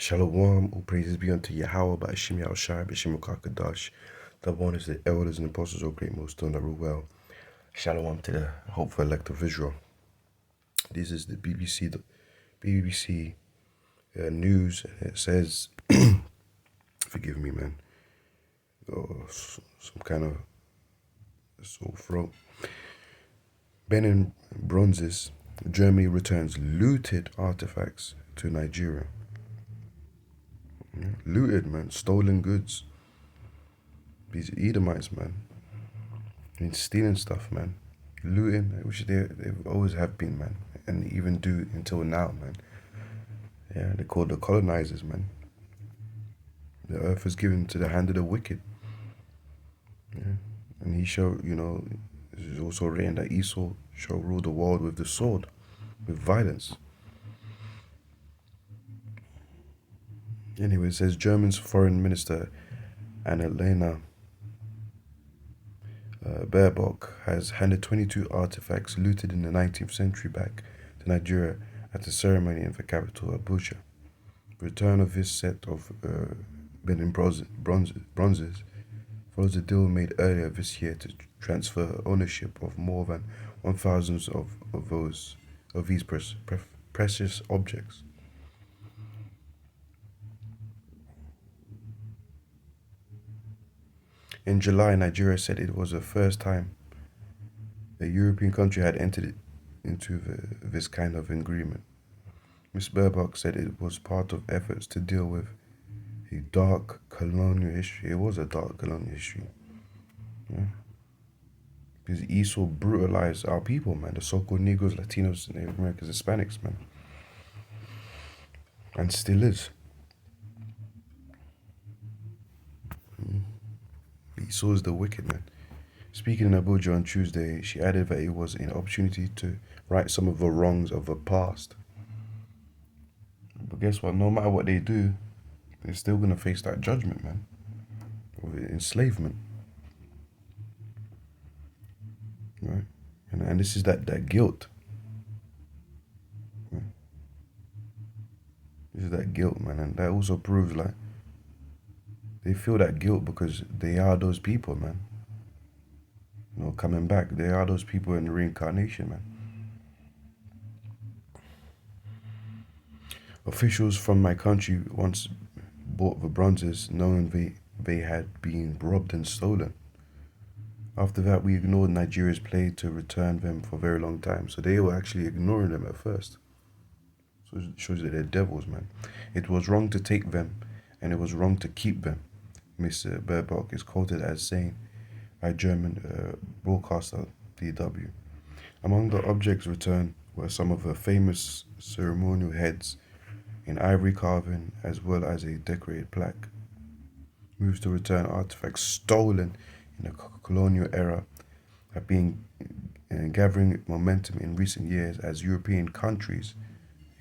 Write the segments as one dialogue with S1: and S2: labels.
S1: Shalom, all praises be unto Yahweh, Ba'ashim Yahushai, B'Shem Kakadash. The one is the elders and apostles, O great millstone that rule well. Shalom to the hopeful elect of Israel. This is the BBC news. It says, forgive me, man, some kind of sore throat. Benin bronzes. Germany returns looted artifacts to Nigeria. Yeah, looted, man, stolen goods. These Edomites, man. I mean, stealing stuff, man. Looting, which they've always have been, man. And even do until now, man. Yeah, they're called the colonizers, man. The earth is given to the hand of the wicked. Yeah. And he shall, it's also written that Esau shall rule the world with the sword, with violence. Anyway, it says German's foreign minister Annalena Baerbock has handed 22 artifacts looted in the 19th century back to Nigeria at a ceremony in the capital, Abuja. The return of this set of Benin bronzes follows a deal made earlier this year to transfer ownership of more than 1,000 of these precious objects. In July, Nigeria said it was the first time a European country had entered into this kind of agreement. Ms. Baerbock said it was part of efforts to deal with a dark colonial history. It was a dark colonial history. Yeah. Because Esau brutalized our people, man. The so-called Negroes, Latinos, Native Americans, Hispanics, man. And still is. Esau is the wicked, man. Speaking in Abuja on Tuesday, she added that it was an opportunity to right some of the wrongs of the past. But guess what? No matter what they do, they're still going to face that judgment, man, of enslavement. Right? And this is that guilt. Right? This is that guilt, man. And that also proves, like, they feel that guilt because they are those people, man. Coming back. They are those people in reincarnation, man. Officials from my country once bought the bronzes knowing they had been robbed and stolen. After that, we ignored Nigeria's plea to return them for a very long time. So they were actually ignoring them at first. So it shows that they're devils, man. It was wrong to take them, and it was wrong to keep them, Miss Baerbock is quoted as saying by German broadcaster DW. Among the objects returned were some of the famous ceremonial heads in ivory carving, as well as a decorated plaque. Moves to return artifacts stolen in the colonial era have been gathering momentum in recent years as European countries,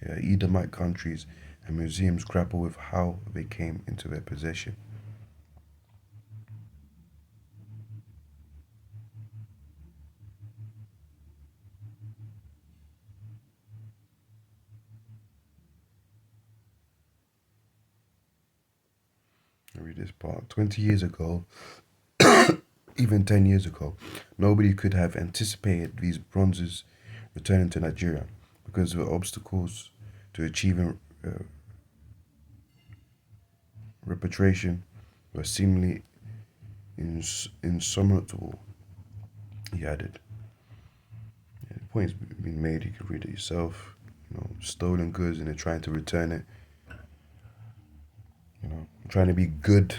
S1: Edomite countries, and museums grapple with how they came into their possession. I read this part. 20 years ago, even 10 years ago, nobody could have anticipated these bronzes returning to Nigeria because the obstacles to achieving repatriation were seemingly insurmountable, he added. Yeah, the point's been made, you can read it yourself. Stolen goods and they're trying to return it. Trying to be good,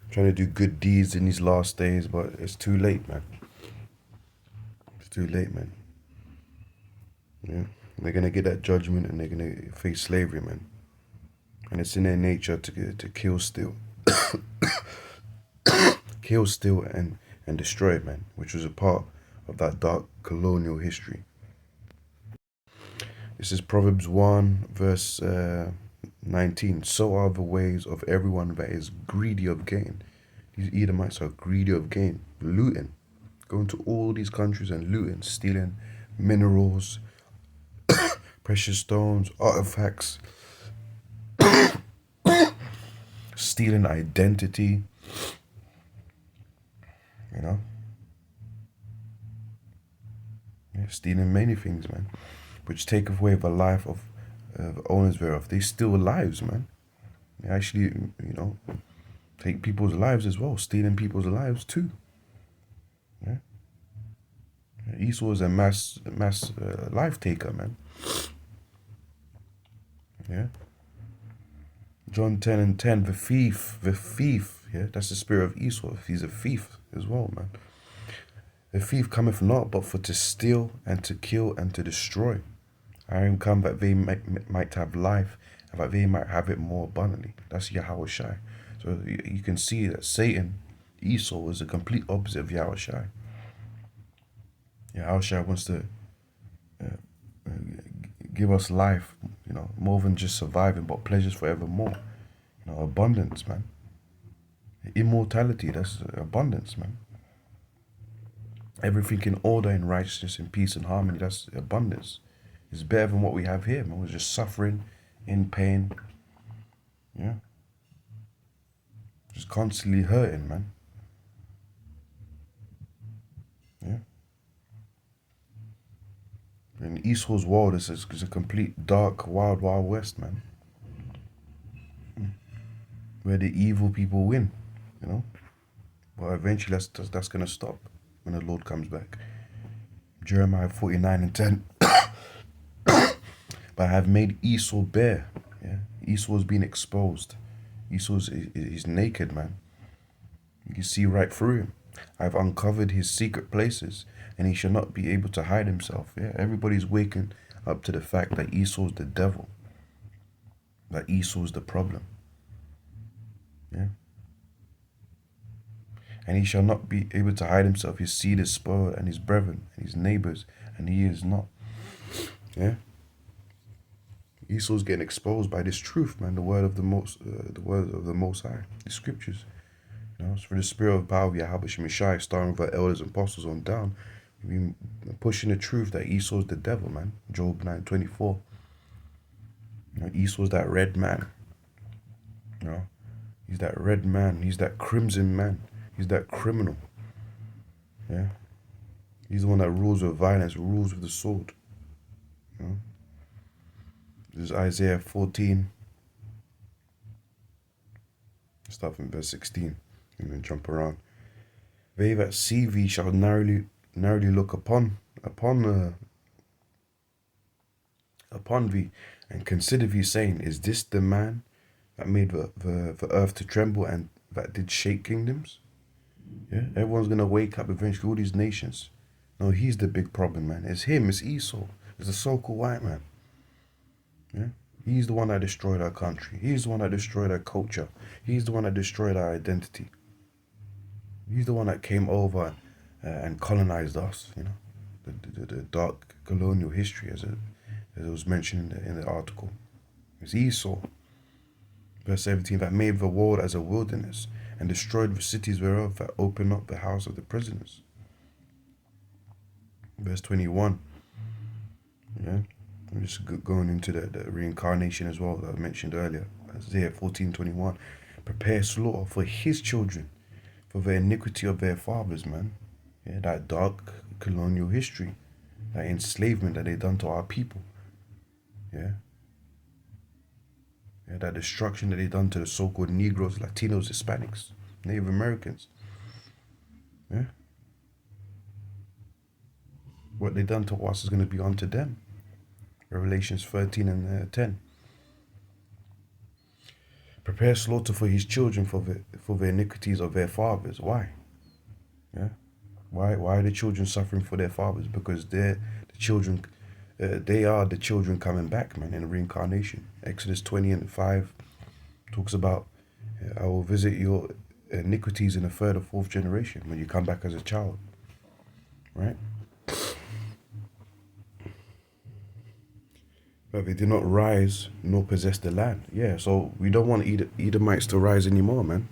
S1: trying to do good deeds in these last days, but it's too late, man. It's too late, man. Yeah, they're gonna get that judgment and they're gonna face slavery, man. And it's in their nature to kill, steal, kill, steal, and destroy, man, which was a part of that dark colonial history. This is Proverbs 1, verse 19. So are the ways of everyone that is greedy of gain. These Edomites are greedy of gain, looting, going to all these countries and looting, stealing minerals, precious stones, artifacts, stealing identity, you know, yeah, stealing many things, man, which take away the life of the owners thereof. They steal lives, man. They actually, you know, take people's lives as well, stealing people's lives too. Yeah. Esau is a mass life taker, man. Yeah. John 10 and 10, the thief, yeah, that's the spirit of Esau. He's a thief as well, man. The thief cometh not but for to steal and to kill and to destroy. I am come that they might have life and that they might have it more abundantly. That's Yahweh Shai. So you can see that Satan, Esau, is the complete opposite of Yahweh Shai. Yahweh Shai wants to give us life, you know, more than just surviving, but pleasures forevermore. You know, abundance, man. Immortality, that's abundance, man. Everything in order, in righteousness, in peace and harmony, that's abundance. It's better than what we have here, man. We're just suffering, in pain, yeah. Just constantly hurting, man. Yeah. In Esau's world, it's a complete dark, wild, wild west, man. Where the evil people win, you know. But eventually that's going to stop when the Lord comes back. Jeremiah 49 and 10. But I have made Esau bare. Yeah, Esau is being exposed. Esau is naked, man. You can see right through him. I've uncovered his secret places, and he shall not be able to hide himself. Yeah, everybody's waking up to the fact that Esau's the devil. That Esau's the problem. Yeah. And he shall not be able to hide himself. His seed is spoiled, and his brethren, and his neighbors, and he is not. Yeah. Esau's getting exposed by this truth, man. The word of the Most High, the scriptures. You know, it's for the spirit of power of Yahweh Shemeshai, starting with our elders and apostles on down. We've been pushing the truth that Esau's the devil, man. Job 9:24. You know, Esau's that red man. You know, he's that red man. He's that crimson man. He's that criminal. Yeah. He's the one that rules with violence, rules with the sword. You know. This is Isaiah 14. Start from verse 16 and then jump around. They that see thee shall narrowly look upon thee and consider thee, saying, is this the man that made the earth to tremble and that did shake kingdoms? Yeah, everyone's gonna wake up eventually, all these nations. No, he's the big problem, man. It's him, it's Esau. It's the so-called white man. Yeah, he's the one that destroyed our country. He's the one that destroyed our culture. He's the one that destroyed our identity. He's the one that came over and colonized us. You know, the dark colonial history, as it was mentioned in the article. It's Esau. Verse 17, that made the world as a wilderness and destroyed the cities whereof, that opened up the house of the prisoners. Verse 21. Yeah. I'm just going into the reincarnation as well that I mentioned earlier. Isaiah 14:21. Prepare slaughter for his children, for the iniquity of their fathers, man. Yeah, that dark colonial history, that enslavement that they done to our people. Yeah. Yeah, that destruction that they done to the so-called Negroes, Latinos, Hispanics, Native Americans. Yeah. What they done to us is going to be unto them. Revelations 13 and 10. Prepare slaughter for his children, for the iniquities of their fathers. Why? Yeah. Why are the children suffering for their fathers? Because they're the children. They are the children coming back, man, in reincarnation. Exodus 20 and 5 talks about, I will visit your iniquities in the third or fourth generation when you come back as a child. Right? But they did not rise nor possess the land. Yeah, so we don't want Edomites to rise anymore, man.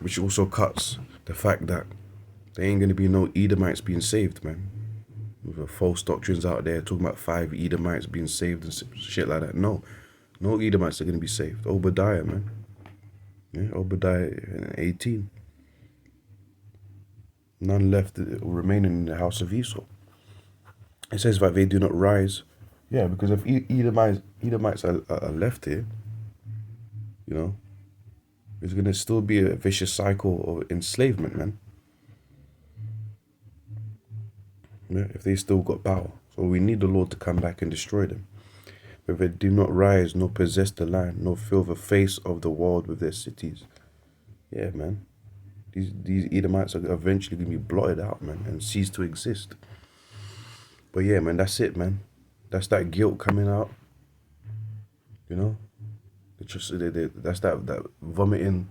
S1: Which also cuts the fact that there ain't going to be no Edomites being saved, man. With the false doctrines out there talking about 5 Edomites being saved and shit like that. No, No Edomites are going to be saved. Obadiah, man. Yeah, Obadiah 18. None left remaining in the house of Esau. It says that they do not rise. Yeah, because if Edomites are left here, you know, there's going to still be a vicious cycle of enslavement, man. Yeah, if they still got power. So we need the Lord to come back and destroy them. But they do not rise, nor possess the land, nor fill the face of the world with their cities. Yeah, man. These Edomites are eventually going to be blotted out, man, and cease to exist. But yeah, man, that's it, man. That's that guilt coming out. You know? That's that vomiting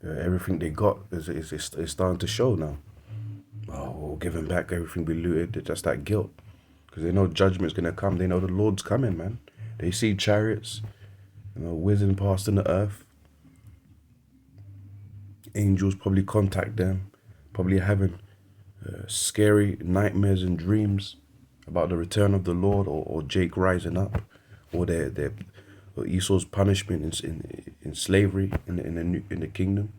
S1: everything they got is starting to show now. Oh, we'll give them back everything we looted. That's that guilt. Because they know judgment's going to come. They know the Lord's coming, man. They see chariots, whizzing past in the earth. Angels probably contact them, probably having scary nightmares and dreams about the return of the Lord, or Jake rising up, or or Esau's punishment in slavery in the kingdom.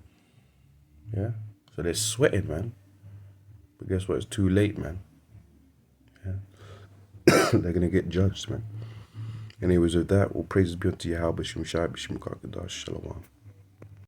S1: Yeah, so they're sweating, man. But guess what? It's too late, man. Yeah, they're gonna get judged, man. Anyways, with that, all praises be unto Yahweh, B'Shem Shai, B'Shem Kakadash, Shalom.